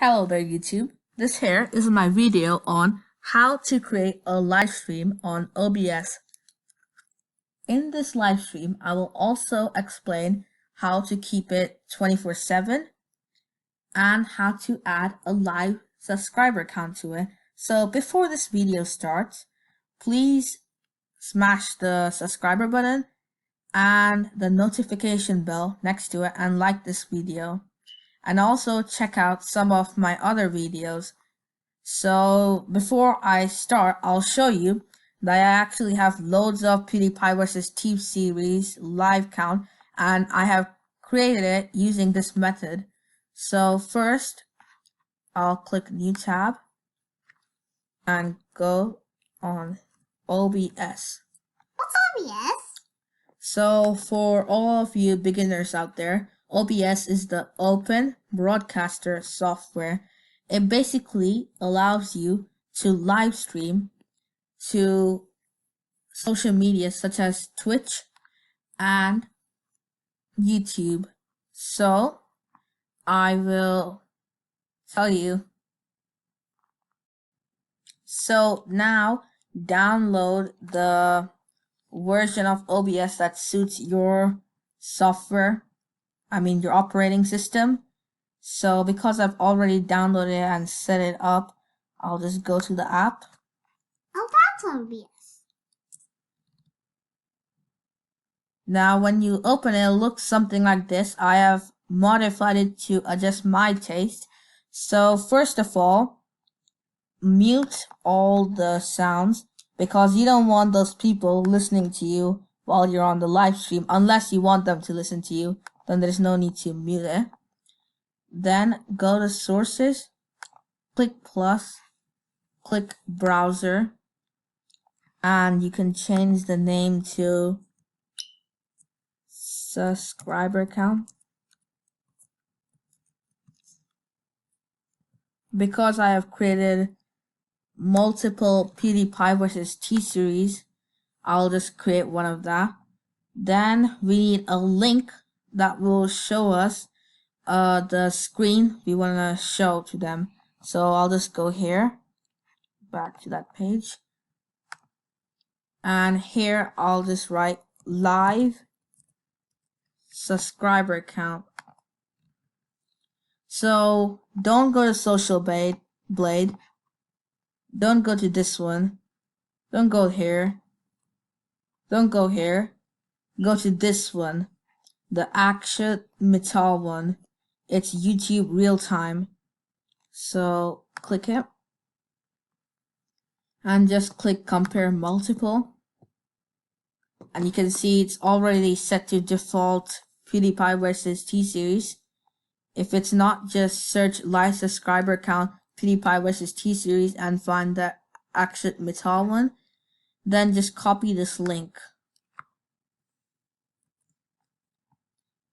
Hello there YouTube. This here is my video on how to create a live stream on OBS. In this live stream, I will also explain how to keep it 24/7 and how to add a live subscriber count to it. So before this video starts, please smash the subscriber button and the notification bell next to it and like this video. And also check out some of my other videos. So before I start, I'll show you that I actually have loads of PewDiePie vs. Team series live count, and I have created it using this method. So first, I'll click New tab and go on OBS. What's OBS? So for all of you beginners out there, OBS is the Open Broadcaster software. It basically allows you to live stream to social media such as Twitch and YouTube. So I will tell you. So now download the version of OBS that suits your software, your operating system. So because I've already downloaded it and set it up, I'll just go to the app. Oh, that's OBS. Now when you open it, it looks something like this. I have modified it to adjust my taste. So first of all, mute all the sounds because you don't want those people listening to you while you're on the live stream. Unless you want them to listen to you, then there's no need to mute it. Then go to sources, click plus, click browser, and you can change the name to subscriber count. Because I have created multiple PewDiePie vs. T series, I'll just create one of that. Then we need a link that will show us the screen we want to show to them. So I'll just go here, back to that page, and here I'll just write live subscriber count. So don't go to Social Blade, don't go to this one, don't go here, don't go here, go to this one, the Action Metal one. It's YouTube real time. So click it and just click compare multiple, and you can see it's already set to default PewDiePie vs. T series. If it's not, just search live subscriber count PewDiePie vs. T series and find the Action Metal one. Then just copy this link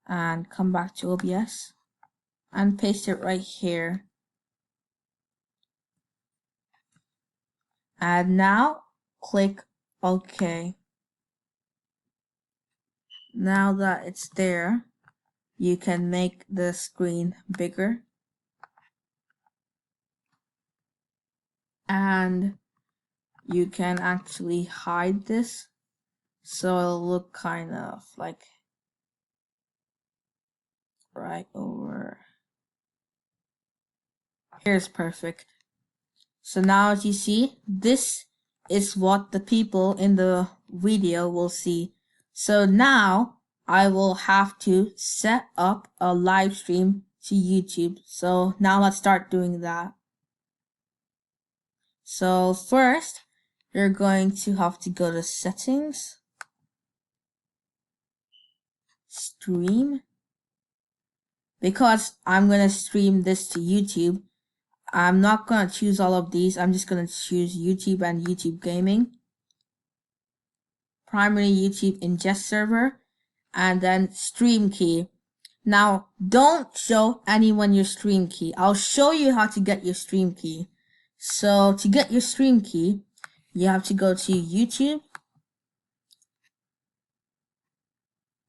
and come back to OBS and paste it right here. And now click OK. Now that it's there, you can make the screen bigger. And you can actually hide this, so it'll look kind of like right over. Here's perfect. So now as you see, this is what the people in the video will see. So now I will have to set up a live stream to YouTube. So now let's start doing that. So first, you're going to have to go to settings, stream. Because I'm going to stream this to YouTube, I'm not going to choose all of these. I'm just going to choose YouTube and YouTube Gaming. Primary YouTube ingest server. And then stream key. Now, don't show anyone your stream key. I'll show you how to get your stream key. So, to get your stream key, you have to go to YouTube.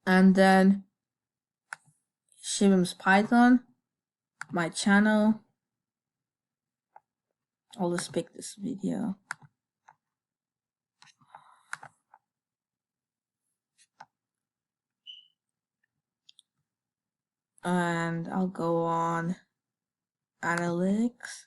And then Shivam's Python, my channel, I'll just pick this video. And I'll go on analytics.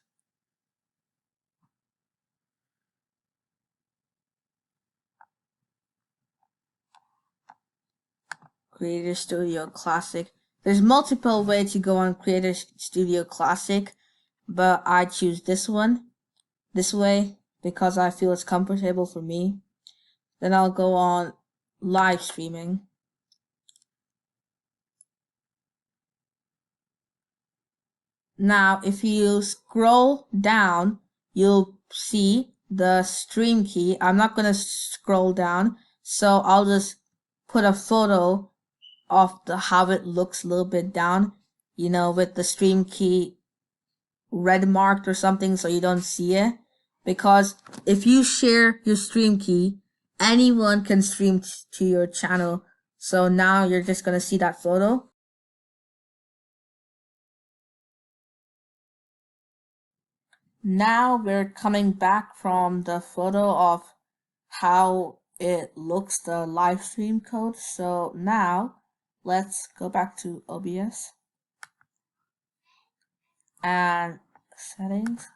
Creator Studio Classic. There's multiple ways to go on Creator Studio Classic, but I choose this way, because I feel it's comfortable for me. Then I'll go on live streaming. Now, if you scroll down, you'll see the stream key. I'm not going to scroll down, so I'll just put a photo of how it looks a little bit down, with the stream key red marked or something so you don't see it. Because if you share your stream key, anyone can stream to your channel. So now you're just going to see that photo. Now we're coming back from the photo of how it looks, the live stream code. So now let's go back to OBS and settings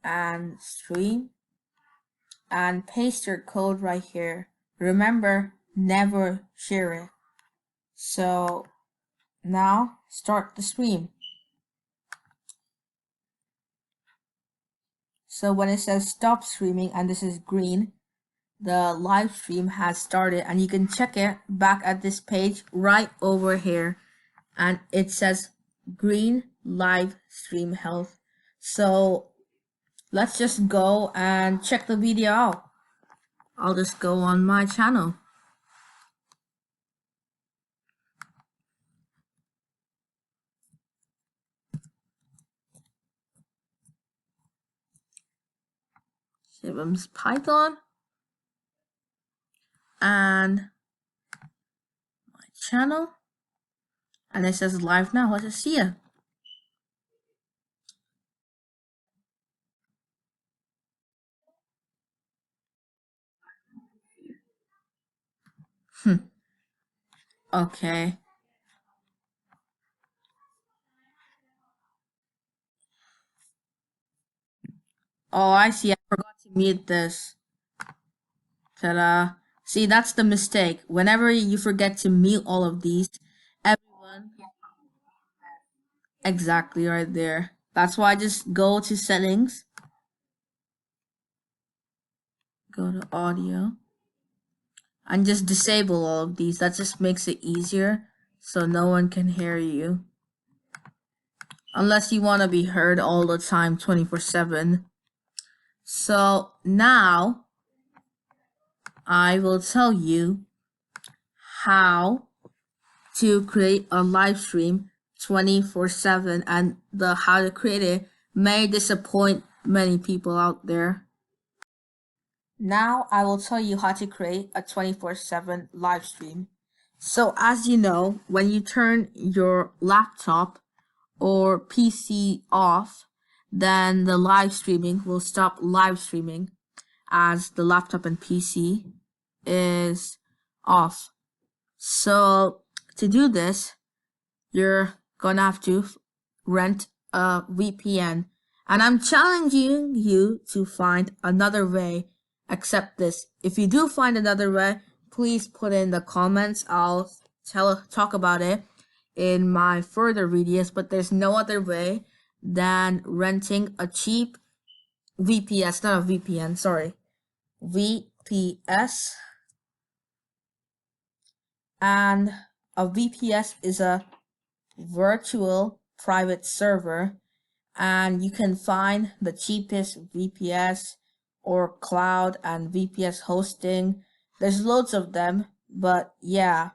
and stream and paste your code right here. Remember, never share it. So now start the stream. So when it says stop streaming and this is green, the live stream has started, and you can check it back at this page right over here, and it says green live stream health. So let's just go and check the video out. I'll just go on my channel. Shivam's Python and my channel, and it says live now. Let's just see it. Okay. Oh, I see. I forgot to mute this. Ta-da. See, that's the mistake. Whenever you forget to mute all of these, everyone... Exactly right there. That's why I just go to settings. Go to audio. And just disable all of these. That just makes it easier so no one can hear you. Unless you want to be heard all the time, 24/7. So now I will tell you how to create a live stream 24/7, and how to create it may disappoint many people out there. Now I will tell you how to create a 24/7 live stream. So as you know, when you turn your laptop or PC off, then the live streaming will stop live streaming, as the laptop and PC is off. So to do this, you're gonna have to rent a VPN, and I'm challenging you to find another way except this. If you do find another way, please put in the comments. I'll talk about it in my further videos, but there's no other way than renting a cheap VPS, not a VPN, sorry, VPS. And a VPS is a virtual private server, and you can find the cheapest VPS or cloud and VPS hosting. There's loads of them, but yeah,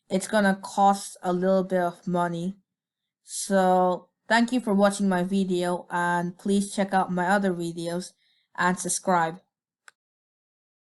it's gonna cost a little bit of money. So thank you for watching my video, and please check out my other videos and subscribe.